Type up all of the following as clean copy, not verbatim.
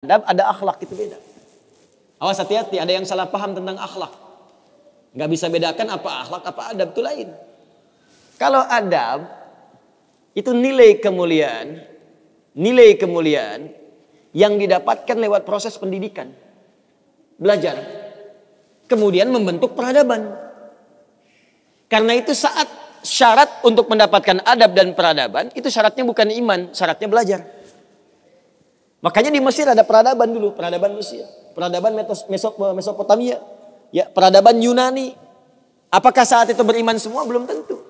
adab, ada akhlak, itu beda. Awas, hati-hati, ada yang salah paham tentang akhlak. Nggak bisa bedakan apa akhlak, apa adab, itu lain. Kalau adab, itu nilai kemuliaan yang didapatkan lewat proses pendidikan. Belajar. Kemudian membentuk peradaban. Karena itu saat syarat untuk mendapatkan adab dan peradaban, itu syaratnya bukan iman, syaratnya belajar. Makanya di Mesir ada peradaban dulu, peradaban Mesir, peradaban Mesopotamia, ya, peradaban Yunani. Apakah saat itu beriman semua? Belum tentu.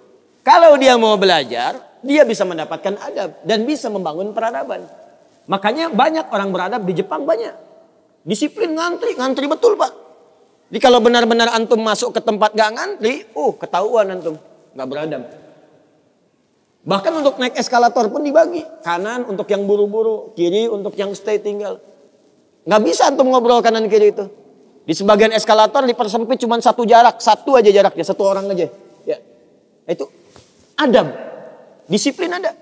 Kalau dia mau belajar, dia bisa mendapatkan adab dan bisa membangun peradaban. Makanya banyak orang beradab di Jepang, banyak. Disiplin, ngantri betul, Pak. Jadi kalau benar-benar antum masuk ke tempat gak ngantri, ketahuan antum gak beradab. Bahkan untuk naik eskalator pun dibagi. Kanan untuk yang buru-buru, kiri untuk yang stay tinggal. Gak bisa antum ngobrol kanan kiri itu. Di sebagian eskalator dipersempit cuma satu aja jaraknya, satu orang aja. Ya. Itu adab. Disiplin ada.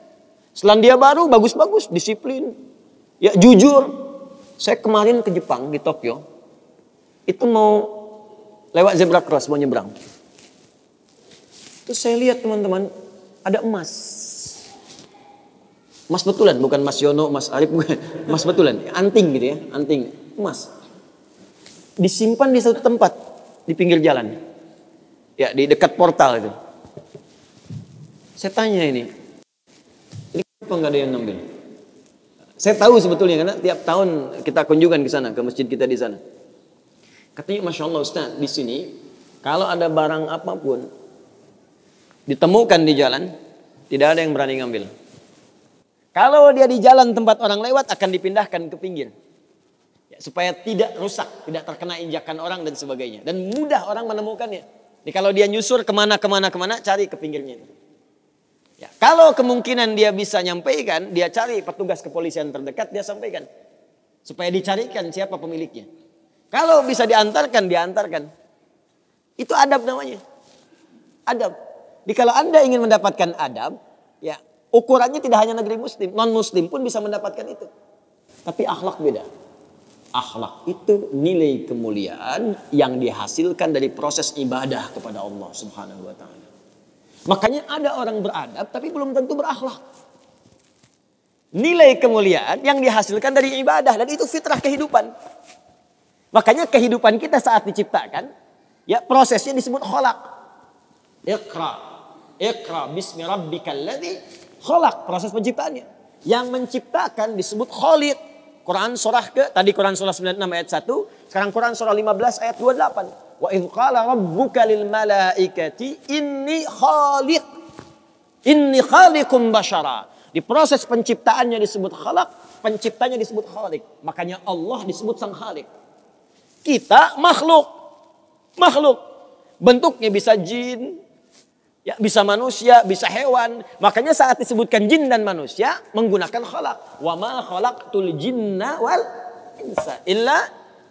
Selandia Baru bagus-bagus, disiplin. Ya, jujur. Saya kemarin ke Jepang, di Tokyo. Itu mau lewat zebra cross, mau nyebrang. Terus saya lihat teman-teman, ada emas. Emas betulan, bukan Mas Yono, Mas Arif, bukan. Emas betulan, anting gitu ya, anting, emas. Disimpan di satu tempat, di pinggir jalan. Ya, di dekat portal itu. Saya tanya ini kenapa nggak ada yang ngambil? Saya tahu sebetulnya, karena tiap tahun kita kunjungan ke sana, ke masjid kita di sana. Katanya, Masya Allah Ustaz, di sini, kalau ada barang apapun, ditemukan di jalan, tidak ada yang berani ngambil. Kalau dia di jalan tempat orang lewat, akan dipindahkan ke pinggir. Ya, supaya tidak rusak, tidak terkena injakan orang dan sebagainya. Dan mudah orang menemukannya. Jadi kalau dia nyusur kemana, cari ke pinggirnya. Ya, kalau kemungkinan dia bisa nyampaikan, dia cari petugas kepolisian terdekat, dia sampaikan. Supaya dicarikan siapa pemiliknya. Kalau bisa diantarkan. Itu adab namanya. Adab. Jadi kalau Anda ingin mendapatkan adab, ya ukurannya tidak hanya negeri muslim, non muslim pun bisa mendapatkan itu. Tapi akhlak beda. Akhlak itu nilai kemuliaan yang dihasilkan dari proses ibadah kepada Allah Subhanahu wa taala. Makanya ada orang beradab tapi belum tentu berakhlak. Nilai kemuliaan yang dihasilkan dari ibadah, dan itu fitrah kehidupan. Makanya kehidupan kita saat diciptakan, ya prosesnya disebut khalaq. Iqra bismi rabbikal ladzi khalaq, proses penciptaannya. Yang menciptakan disebut Khaliq. Quran surah Quran surah 96 ayat 1, sekarang Quran surah 15 ayat 28. Wa idz qala rabbuka lil malaikati inni khaliqum basyara. Di proses penciptaannya disebut khalaq, penciptanya disebut Khaliq. Makanya Allah disebut sang Khaliq. Kita makhluk. Bentuknya bisa jin, ya, bisa manusia, bisa hewan. Makanya saat disebutkan jin dan manusia menggunakan khalaq. Wa ma khalaqtul jinna wal insa illa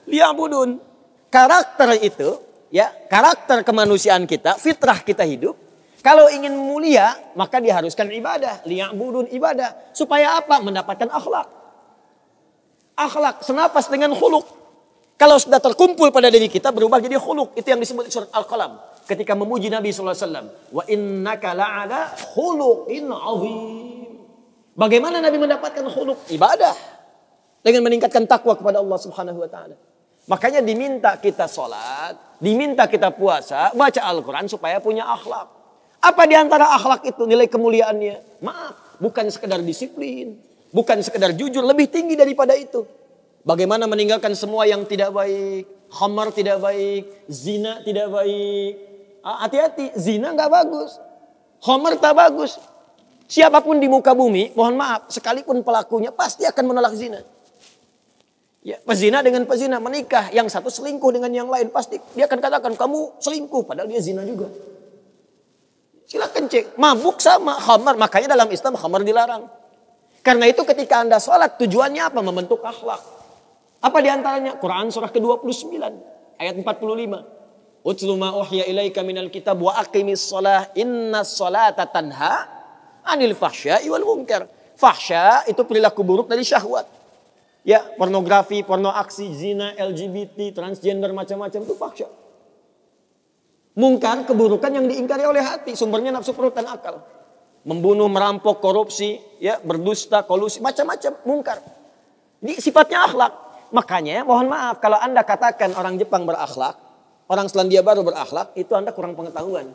liya'budun. Karakter itu, ya, karakter kemanusiaan kita, fitrah kita hidup. Kalau ingin mulia, maka diharuskan ibadah, liya'budun, ibadah. Supaya apa? Mendapatkan akhlak. Akhlak senapas dengan khuluq. Kalau sudah terkumpul pada diri kita, berubah jadi khuluq. Itu yang disebut surat Al-Qalam. Ketika memuji Nabi SAW. Wa innaka la'ala khuluqin azim. Bagaimana Nabi mendapatkan khuluq? Ibadah. Dengan meningkatkan takwa kepada Allah Subhanahu wa ta'ala. Makanya diminta kita sholat, diminta kita puasa, baca Al-Quran supaya punya akhlak. Apa diantara akhlak itu nilai kemuliaannya? Maaf, bukan sekedar disiplin. Bukan sekedar jujur, lebih tinggi daripada itu. Bagaimana meninggalkan semua yang tidak baik. Khamar tidak baik. Zina tidak baik. Hati-hati, zina gak bagus. Khamar tak bagus. Siapapun di muka bumi, mohon maaf, sekalipun pelakunya pasti akan menolak zina. Ya, pezina dengan pezina menikah. Yang satu selingkuh dengan yang lain. Pasti dia akan katakan, kamu selingkuh. Padahal dia zina juga. Silakan cek. Mabuk sama khamar. Makanya dalam Islam khamar dilarang. Karena itu ketika Anda sholat, tujuannya apa? Membentuk akhlak. Apa diantaranya? Quran surah ke-29 ayat 45. Utlu ma uhya ilaika minal kitab wa aqimis shalah innas salata tanha anil fahsya'i wal munkar. Fahsya itu perilaku buruk dari syahwat. Ya, pornografi, porno aksi, zina, LGBT, transgender, macam-macam itu fahsya. Mungkar, keburukan yang diingkari oleh hati, sumbernya nafsu perut dan akal. Membunuh, merampok, korupsi, ya, berdusta, kolusi, macam-macam mungkar. Ini sifatnya akhlak. Makanya mohon maaf kalau Anda katakan orang Jepang berakhlak, orang Selandia Baru berakhlak, itu Anda kurang pengetahuan.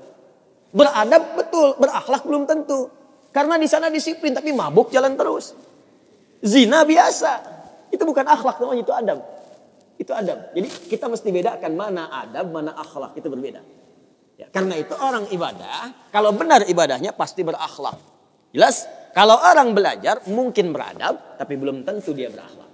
Beradab betul, berakhlak belum tentu. Karena di sana disiplin tapi mabuk jalan terus. Zina biasa. Itu bukan akhlak namanya, itu adab. Itu adab. Jadi kita mesti bedakan mana adab, mana akhlak, itu berbeda. Ya, karena itu orang ibadah, kalau benar ibadahnya pasti berakhlak. Jelas? Kalau orang belajar mungkin beradab, tapi belum tentu dia berakhlak.